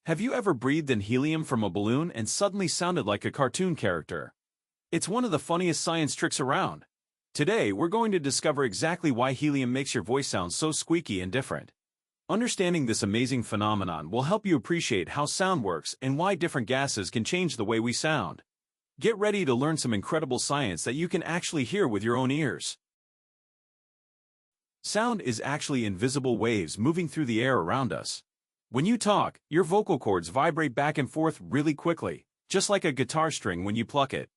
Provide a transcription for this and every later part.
Have you ever breathed in helium from a balloon and suddenly sounded like a cartoon character? It's one of the funniest science tricks around. Today, we're going to discover exactly why helium makes your voice sound so squeaky and different. Understanding this amazing phenomenon will help you appreciate how sound works and why different gases can change the way we sound. Get ready to learn some incredible science that you can actually hear with your own ears. Sound is actually invisible waves moving through the air around us. When you talk, your vocal cords vibrate back and forth really quickly, just like a guitar string when you pluck it.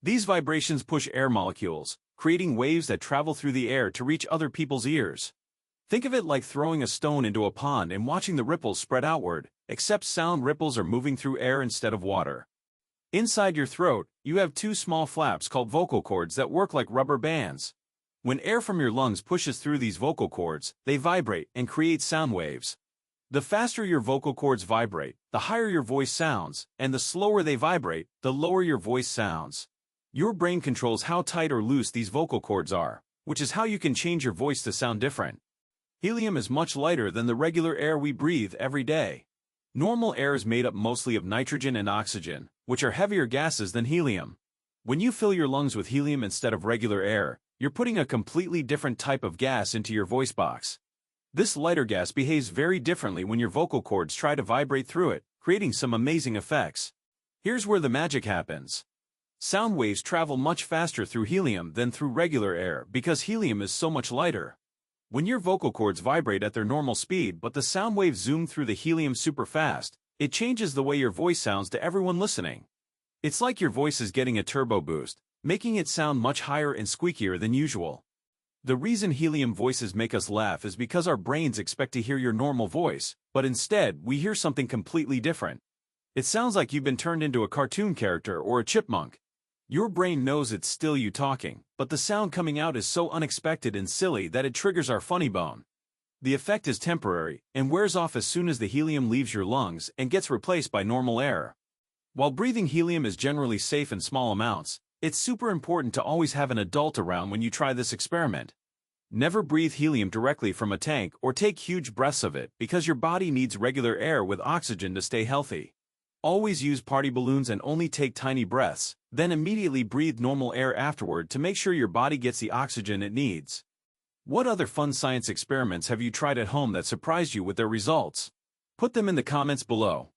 These vibrations push air molecules, creating waves that travel through the air to reach other people's ears. Think of it like throwing a stone into a pond and watching the ripples spread outward, except sound ripples are moving through air instead of water. Inside your throat, you have two small flaps called vocal cords that work like rubber bands. When air from your lungs pushes through these vocal cords, they vibrate and create sound waves. The faster your vocal cords vibrate, the higher your voice sounds, and the slower they vibrate, the lower your voice sounds. Your brain controls how tight or loose these vocal cords are, which is how you can change your voice to sound different. Helium is much lighter than the regular air we breathe every day. Normal air is made up mostly of nitrogen and oxygen, which are heavier gases than helium. When you fill your lungs with helium instead of regular air, you're putting a completely different type of gas into your voice box. This lighter gas behaves very differently when your vocal cords try to vibrate through it, creating some amazing effects. Here's where the magic happens. Sound waves travel much faster through helium than through regular air because helium is so much lighter. When your vocal cords vibrate at their normal speed but the sound waves zoom through the helium super fast, it changes the way your voice sounds to everyone listening. It's like your voice is getting a turbo boost, making it sound much higher and squeakier than usual. The reason helium voices make us laugh is because our brains expect to hear your normal voice, but instead, we hear something completely different. It sounds like you've been turned into a cartoon character or a chipmunk. Your brain knows it's still you talking, but the sound coming out is so unexpected and silly that it triggers our funny bone. The effect is temporary and wears off as soon as the helium leaves your lungs and gets replaced by normal air. While breathing helium is generally safe in small amounts, it's super important to always have an adult around when you try this experiment. Never breathe helium directly from a tank or take huge breaths of it because your body needs regular air with oxygen to stay healthy. Always use party balloons and only take tiny breaths, then immediately breathe normal air afterward to make sure your body gets the oxygen it needs. What other fun science experiments have you tried at home that surprised you with their results? Put them in the comments below.